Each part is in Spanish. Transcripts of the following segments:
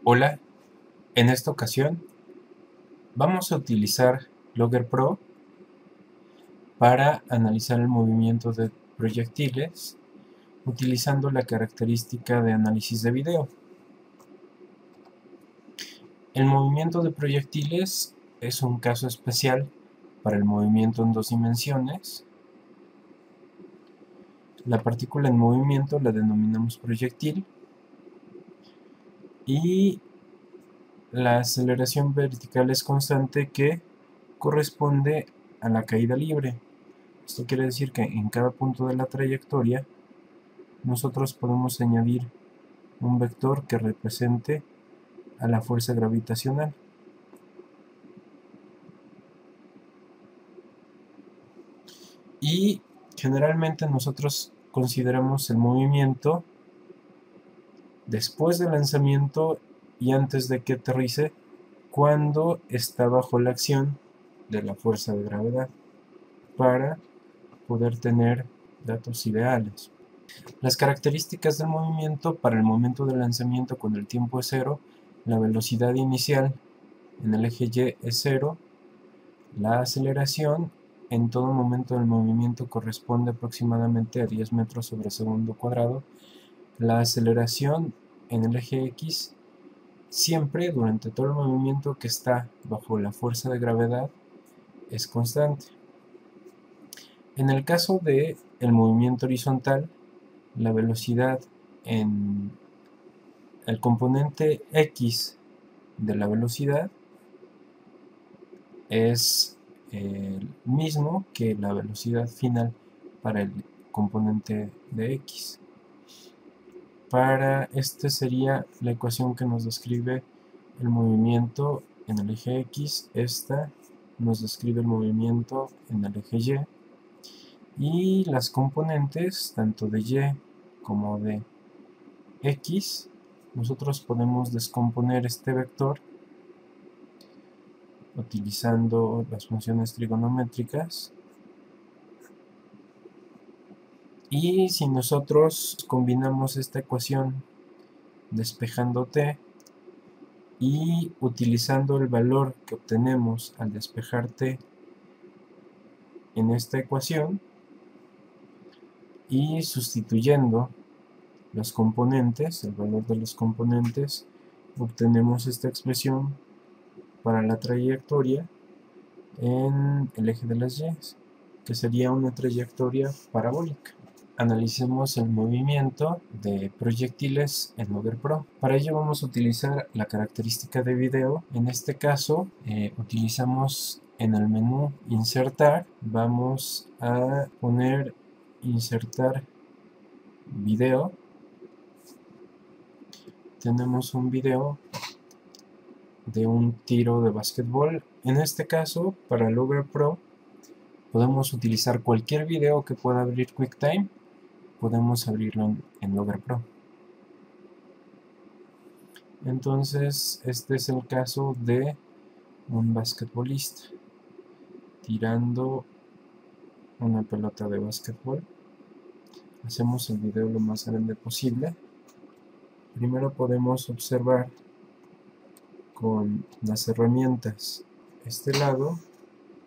Hola, en esta ocasión vamos a utilizar Logger Pro para analizar el movimiento de proyectiles utilizando la característica de análisis de video. El movimiento de proyectiles es un caso especial para el movimiento en dos dimensiones. La partícula en movimiento la denominamos proyectil y la aceleración vertical es constante, que corresponde a la caída libre. Esto quiere decir que en cada punto de la trayectoria nosotros podemos añadir un vector que represente a la fuerza gravitacional. Y generalmente nosotros consideramos el movimiento después del lanzamiento y antes de que aterrice, cuando está bajo la acción de la fuerza de gravedad, para poder tener datos ideales. Las características del movimiento: para el momento del lanzamiento, cuando el tiempo es cero, la velocidad inicial en el eje Y es cero. La aceleración en todo momento del movimiento corresponde aproximadamente a 10 metros sobre segundo cuadrado. La aceleración en el eje X, siempre durante todo el movimiento que está bajo la fuerza de gravedad, es constante. En el caso de el movimiento horizontal, la velocidad en el componente X de la velocidad es el mismo que la velocidad final para el componente de X. Para este sería la ecuación que nos describe el movimiento en el eje X. Esta nos describe el movimiento en el eje Y. Y las componentes, tanto de Y como de X, nosotros podemos descomponer este vector utilizando las funciones trigonométricas. Y si nosotros combinamos esta ecuación despejando t y utilizando el valor que obtenemos al despejar t en esta ecuación y sustituyendo los componentes, el valor de los componentes, obtenemos esta expresión para la trayectoria en el eje de las Y, que sería una trayectoria parabólica. Analicemos el movimiento de proyectiles en Logger Pro. Para ello vamos a utilizar la característica de video. En este caso utilizamos en el menú insertar, vamos a poner insertar video. Tenemos un video de un tiro de básquetbol. En este caso, para Logger Pro, podemos utilizar cualquier video que pueda abrir QuickTime. Podemos abrirlo en Logger Pro. Entonces, este es el caso de un basquetbolista tirando una pelota de básquetbol. Hacemos el video lo más grande posible. Primero podemos observar con las herramientas este lado,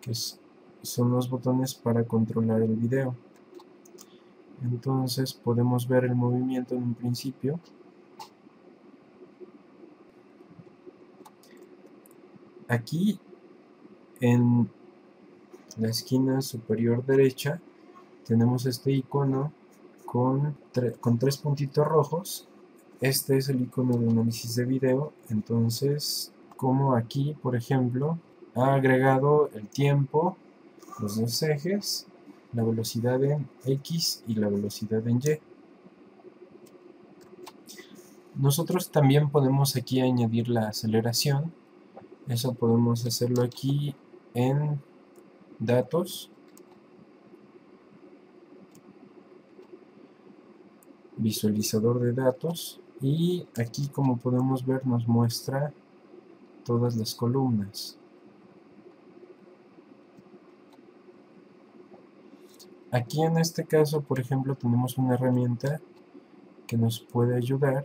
que son los botones para controlar el video. Entonces podemos ver el movimiento en un principio. Aquí en la esquina superior derecha tenemos este icono con tres puntitos rojos. Este es el icono de análisis de video. Entonces, como aquí, por ejemplo, ha agregado el tiempo, los dos ejes, la velocidad en X y la velocidad en Y. Nosotros también podemos aquí añadir la aceleración. Eso podemos hacerlo aquí en datos, visualizador de datos, y aquí, como podemos ver, nos muestra todas las columnas. Aquí en este caso, por ejemplo, tenemos una herramienta que nos puede ayudar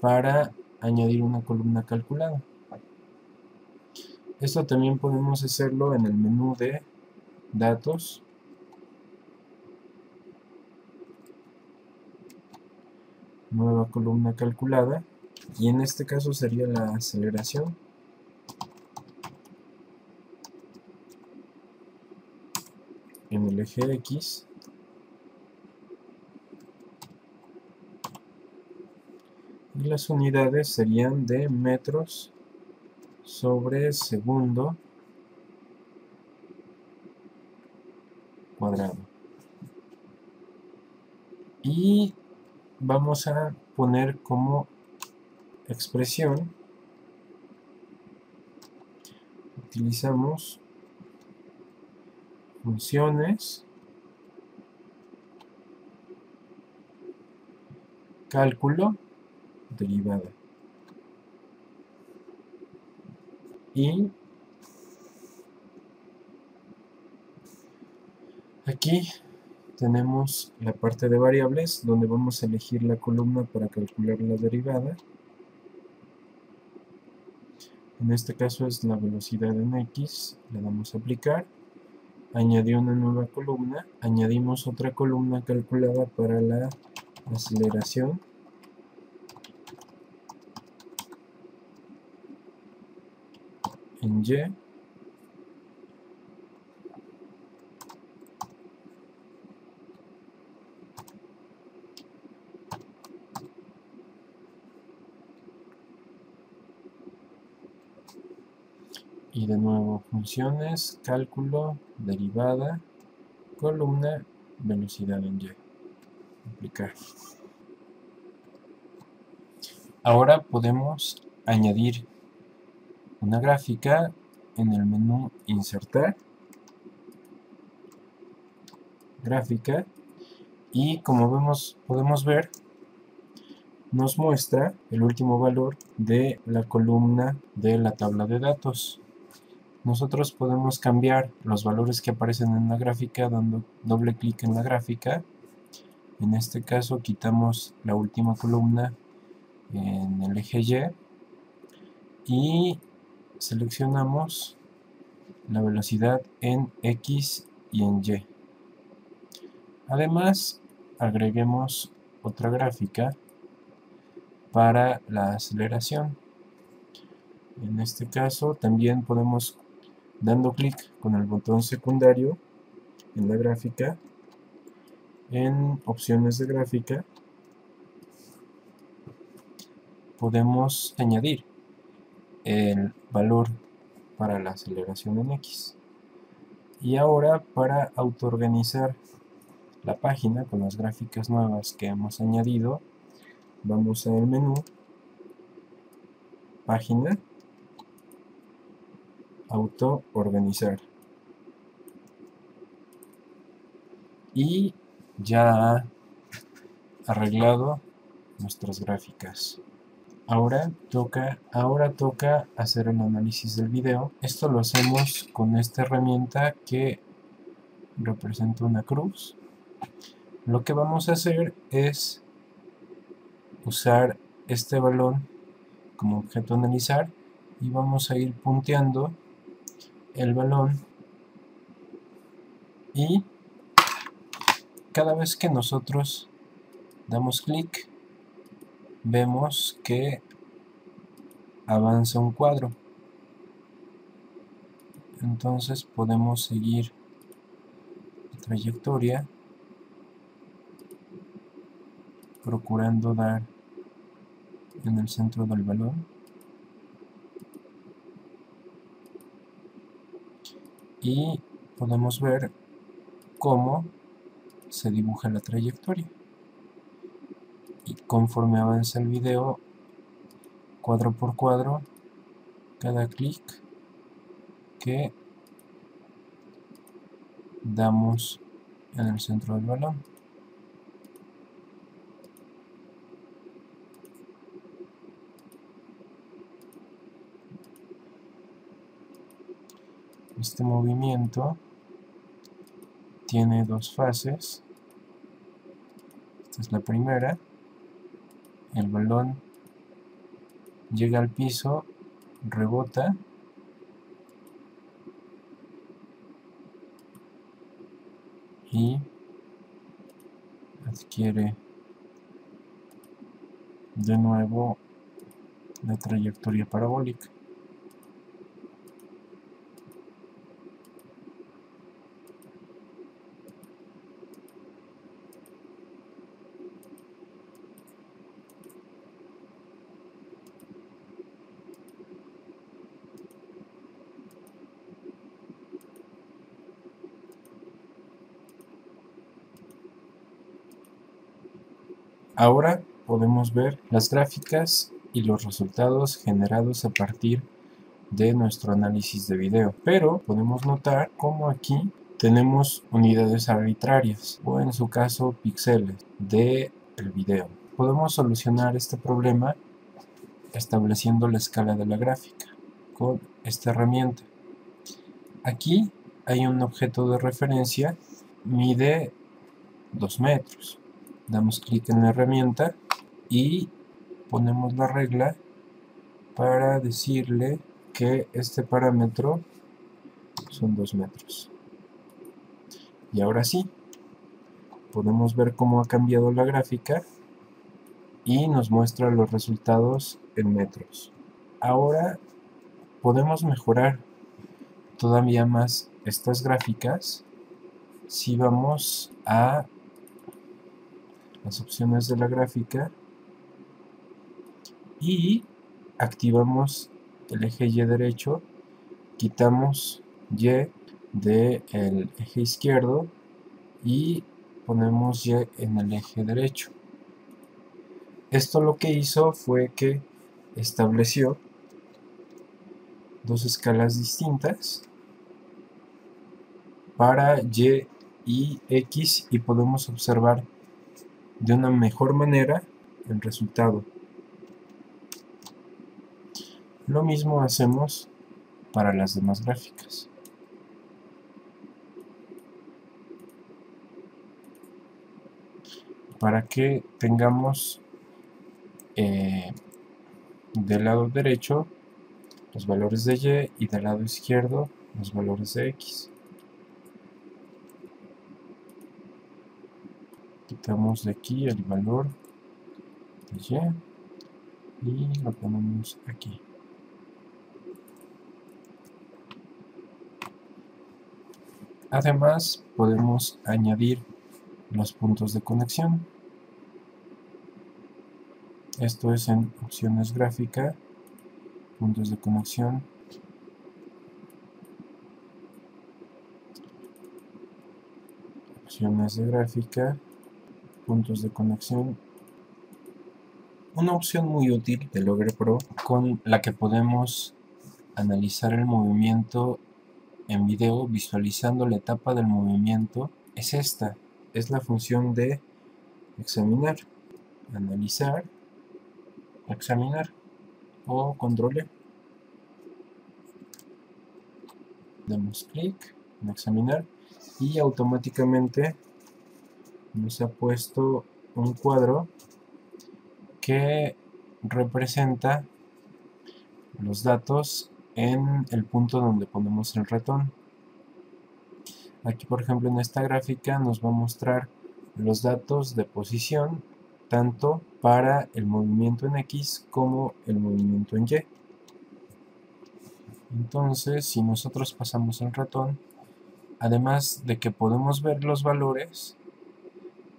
para añadir una columna calculada. Esto también podemos hacerlo en el menú de datos, nueva columna calculada, y en este caso sería la aceleración. En el eje X, y las unidades serían de metros sobre segundo cuadrado. Y vamos a poner como expresión, utilizamos funciones, cálculo, derivada. Y aquí tenemos la parte de variables, donde vamos a elegir la columna para calcular la derivada. En este caso es la velocidad en X, le damos a aplicar, añadió una nueva columna, añadimos otra columna calculada para la aceleración, en Y, y de nuevo funciones, cálculo, derivada, columna, velocidad en Y, aplicar. Ahora podemos añadir una gráfica en el menú insertar, gráfica, y como podemos ver, nos muestra el último valor de la columna de la tabla de datos. Nosotros podemos cambiar los valores que aparecen en la gráfica dando doble clic en la gráfica. En este caso quitamos la última columna en el eje Y y seleccionamos la velocidad en X y en Y. Además, agreguemos otra gráfica para la aceleración. En este caso también podemos, dando clic con el botón secundario en la gráfica, en opciones de gráfica, podemos añadir el valor para la aceleración en X. Y ahora, para autoorganizar la página con las gráficas nuevas que hemos añadido, vamos al menú, página, autoorganizar. Y ya ha arreglado nuestras gráficas. Ahora toca hacer el análisis del video. Esto lo hacemos con esta herramienta que representa una cruz. Lo que vamos a hacer es usar este balón como objeto a analizar y vamos a ir punteando el balón, y cada vez que nosotros damos clic vemos que avanza un cuadro. Entonces podemos seguir la trayectoria procurando dar en el centro del balón, y podemos ver cómo se dibuja la trayectoria, y conforme avanza el video, cuadro por cuadro, cada clic que damos en el centro del balón. Este movimiento tiene dos fases. Esta es la primera. El balón llega al piso, rebota y adquiere de nuevo la trayectoria parabólica. Ahora podemos ver las gráficas y los resultados generados a partir de nuestro análisis de video, pero podemos notar cómo aquí tenemos unidades arbitrarias o en su caso píxeles de el video. Podemos solucionar este problema estableciendo la escala de la gráfica con esta herramienta. Aquí hay un objeto de referencia, mide 2 metros. Damos clic en la herramienta y ponemos la regla para decirle que este parámetro son 2 metros. Y ahora sí, podemos ver cómo ha cambiado la gráfica y nos muestra los resultados en metros. Ahora podemos mejorar todavía más estas gráficas si vamos a las opciones de la gráfica y activamos el eje Y derecho, quitamos Y del eje izquierdo y ponemos Y en el eje derecho. Esto lo que hizo fue que estableció dos escalas distintas para Y y X y podemos observar de una mejor manera el resultado. Lo mismo hacemos para las demás gráficas. Para que tengamos del lado derecho los valores de Y y del lado izquierdo los valores de X. Quitamos de aquí el valor de Y y lo ponemos aquí. Además, podemos añadir los puntos de conexión. Esto es en opciones gráfica, puntos de conexión. Opciones de gráfica, puntos de conexión. Una opción muy útil de Logger Pro con la que podemos analizar el movimiento en video visualizando la etapa del movimiento es esta. Es la función de examinar, analizar, examinar o control E. Damos clic en examinar y automáticamente nos ha puesto un cuadro que representa los datos en el punto donde ponemos el ratón. Aquí, por ejemplo, en esta gráfica nos va a mostrar los datos de posición tanto para el movimiento en X como el movimiento en Y. Entonces, si nosotros pasamos el ratón, además de que podemos ver los valores,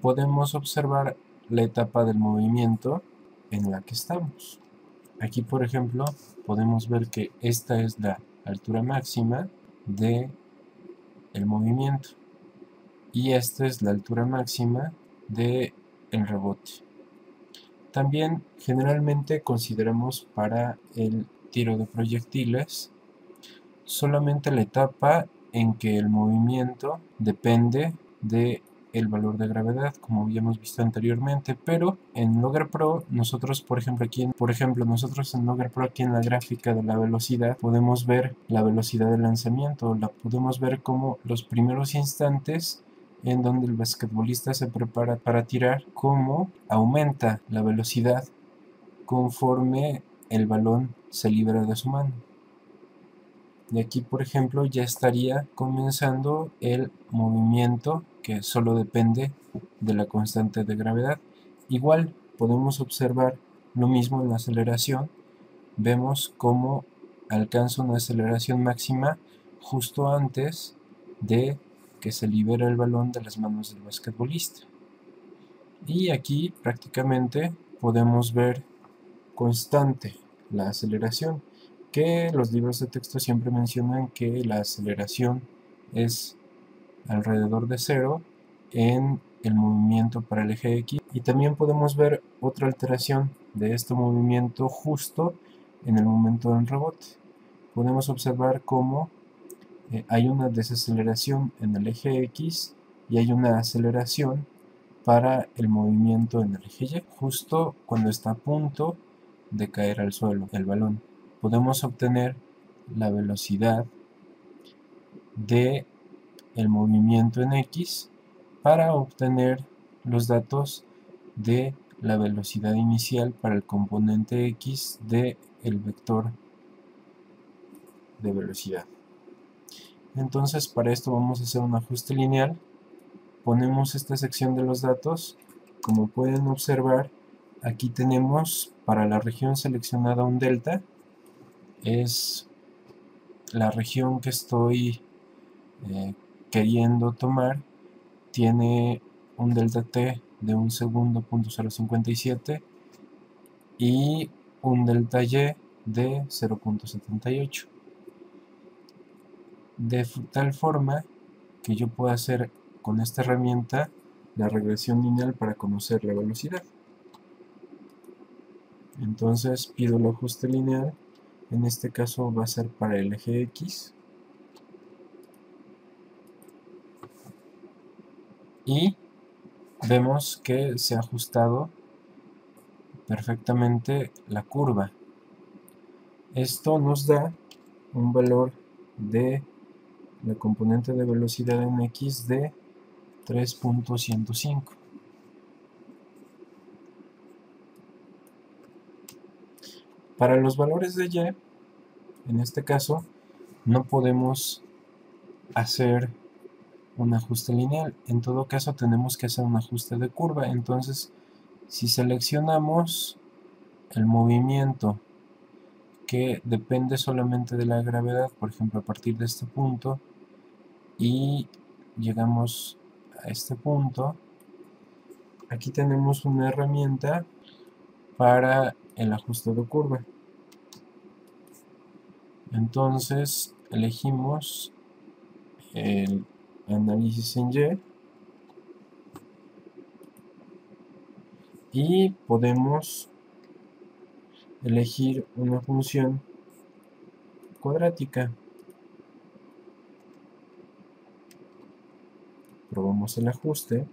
podemos observar la etapa del movimiento en la que estamos. Aquí, por ejemplo, podemos ver que esta es la altura máxima de el movimiento y esta es la altura máxima de el rebote. También generalmente consideramos para el tiro de proyectiles solamente la etapa en que el movimiento depende de el valor de gravedad, como habíamos visto anteriormente, pero en Logger Pro nosotros, por ejemplo, nosotros en Logger Pro aquí en la gráfica de la velocidad podemos ver la velocidad de lanzamiento, la podemos ver como los primeros instantes en donde el basquetbolista se prepara para tirar, cómo aumenta la velocidad conforme el balón se libera de su mano. Y aquí, por ejemplo, ya estaría comenzando el movimiento que solo depende de la constante de gravedad. Igual podemos observar lo mismo en la aceleración. Vemos cómo alcanza una aceleración máxima justo antes de que se libera el balón de las manos del basquetbolista. Y aquí prácticamente podemos ver constante la aceleración, que los libros de texto siempre mencionan que la aceleración es alrededor de cero en el movimiento para el eje X, y también podemos ver otra alteración de este movimiento justo en el momento del rebote. Podemos observar cómo hay una desaceleración en el eje X y hay una aceleración para el movimiento en el eje Y, justo cuando está a punto de caer al suelo el balón. Podemos obtener la velocidad de el movimiento en X para obtener los datos de la velocidad inicial para el componente X de el vector de velocidad. Entonces, para esto vamos a hacer un ajuste lineal. Ponemos esta sección de los datos. Como pueden observar, aquí tenemos para la región seleccionada un delta. Es la región que estoy queriendo tomar. Tiene un delta t de 1 segundo punto 057 y un delta y de 0.78. De tal forma que yo pueda hacer con esta herramienta la regresión lineal para conocer la velocidad. Entonces pido el ajuste lineal. En este caso va a ser para el eje X. Y vemos que se ha ajustado perfectamente la curva. Esto nos da un valor de la componente de velocidad en X de 3.105. Para los valores de Y, en este caso, no podemos hacer un ajuste lineal. En todo caso, tenemos que hacer un ajuste de curva. Entonces, si seleccionamos el movimiento que depende solamente de la gravedad, por ejemplo, a partir de este punto, y llegamos a este punto, aquí tenemos una herramienta para el ajuste de curva. Entonces elegimos el análisis en y podemos elegir una función cuadrática. Probamos el ajuste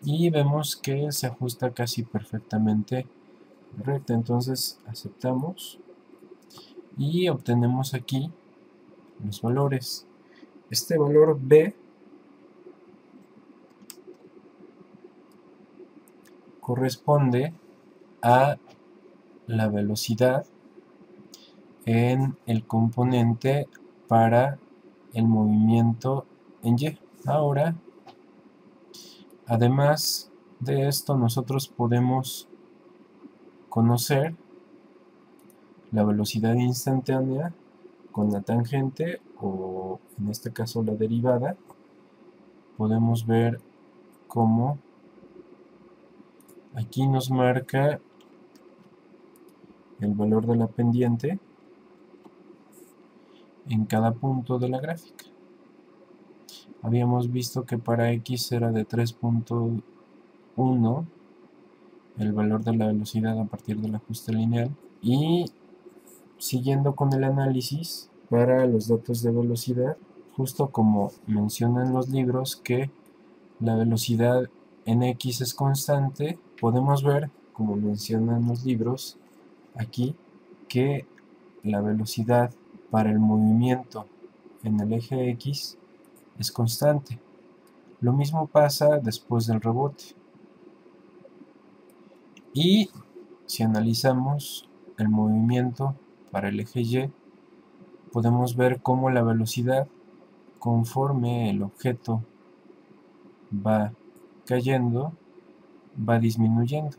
y vemos que se ajusta casi perfectamente recta. Entonces aceptamos y obtenemos aquí los valores. Este valor B corresponde a la velocidad en el componente para el movimiento en Y. Ahora, además de esto, nosotros podemos conocer la velocidad instantánea con la tangente, o en este caso la derivada. Podemos ver cómo aquí nos marca el valor de la pendiente en cada punto de la gráfica. Habíamos visto que para X era de 3.1 el valor de la velocidad a partir del ajuste lineal, y siguiendo con el análisis para los datos de velocidad, justo como mencionan los libros que la velocidad en X es constante, podemos ver, como mencionan los libros aquí, que la velocidad para el movimiento en el eje X es constante. Lo mismo pasa después del rebote. Y Si analizamos el movimiento para el eje Y, podemos ver cómo la velocidad, conforme el objeto va cayendo, va disminuyendo.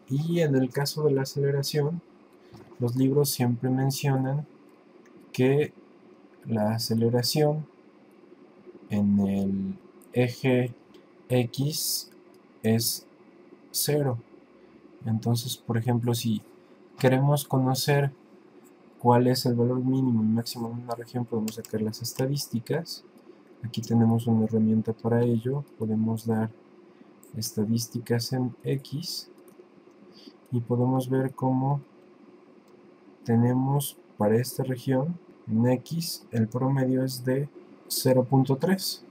Y en el caso de la aceleración, los libros siempre mencionan que la aceleración en el eje X es 0. Entonces, por ejemplo, si queremos conocer cuál es el valor mínimo y máximo en una región, podemos sacar las estadísticas. Aquí tenemos una herramienta para ello. Podemos dar estadísticas en X y podemos ver cómo tenemos para esta región en X el promedio es de 0.3.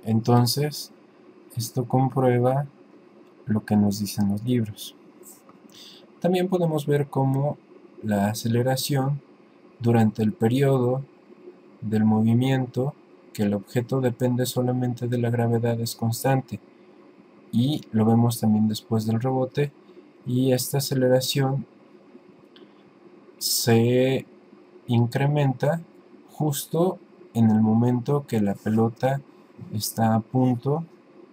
Entonces, esto comprueba lo que nos dicen los libros. También podemos ver cómo la aceleración durante el periodo del movimiento, que el objeto depende solamente de la gravedad, es constante. Y lo vemos también después del rebote, y esta aceleración se incrementa justo en el momento que la pelota está a punto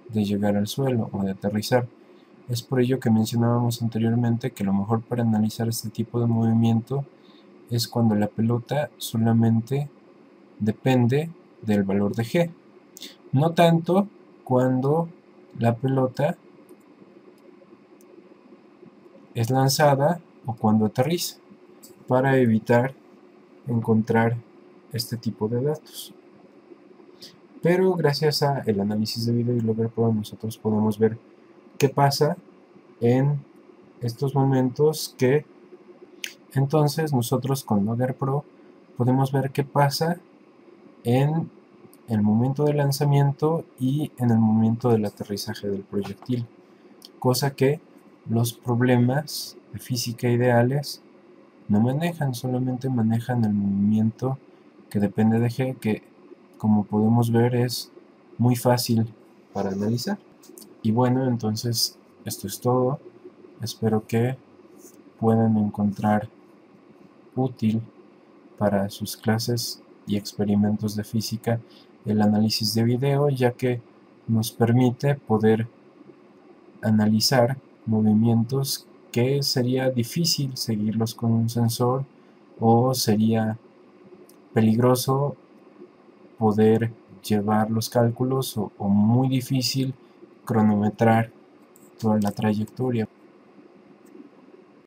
de llegar al suelo o de aterrizar. Es por ello que mencionábamos anteriormente que lo mejor para analizar este tipo de movimiento es cuando la pelota solamente depende del valor de G. No tanto cuando la pelota es lanzada o cuando aterriza, para evitar encontrar este tipo de datos. Pero gracias a el análisis de video y Logger Pro nosotros podemos ver qué pasa en estos momentos, que entonces nosotros con Logger Pro podemos ver qué pasa en el momento del lanzamiento y en el momento del aterrizaje del proyectil, cosa que los problemas de física ideales no manejan, solamente manejan el movimiento que depende de G, que como podemos ver es muy fácil para analizar. Y bueno, entonces esto es todo. Espero que puedan encontrar útil para sus clases y experimentos de física el análisis de video, ya que nos permite poder analizar movimientos que sería difícil seguirlos con un sensor, o sería peligroso poder llevar los cálculos, o muy difícil cronometrar toda la trayectoria.